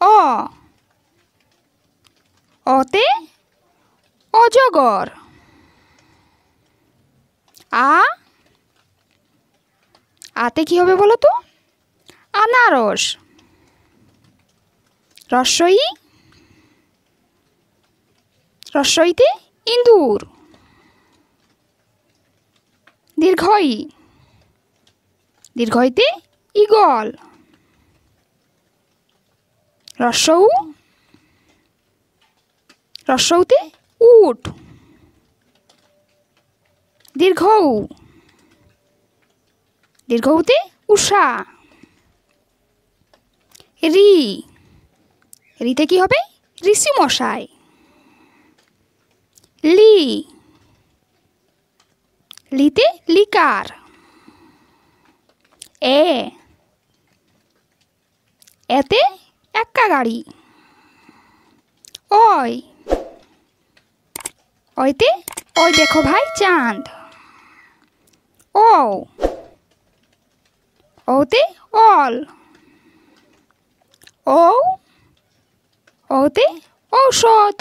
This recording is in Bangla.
অ অতে অজগর। আতে কি হবে বলো তো? আনারস। রস্বই রস্বইতে ইঁদুর। দীর্ঘই দীর্ঘইতে ঈগল। রস্বউ রস্বউতে উট। দীর্ঘউ দীর্ঘউতে উষা। রি রিতে কি হবে? ঋষি মশাই। লি লিতে লিকার। এতে এক্কা গাড়ি। ওই ওইতে ওই দেখো ভাই চাঁদ। ও ওতে অল। ও ওতে ঔষধ।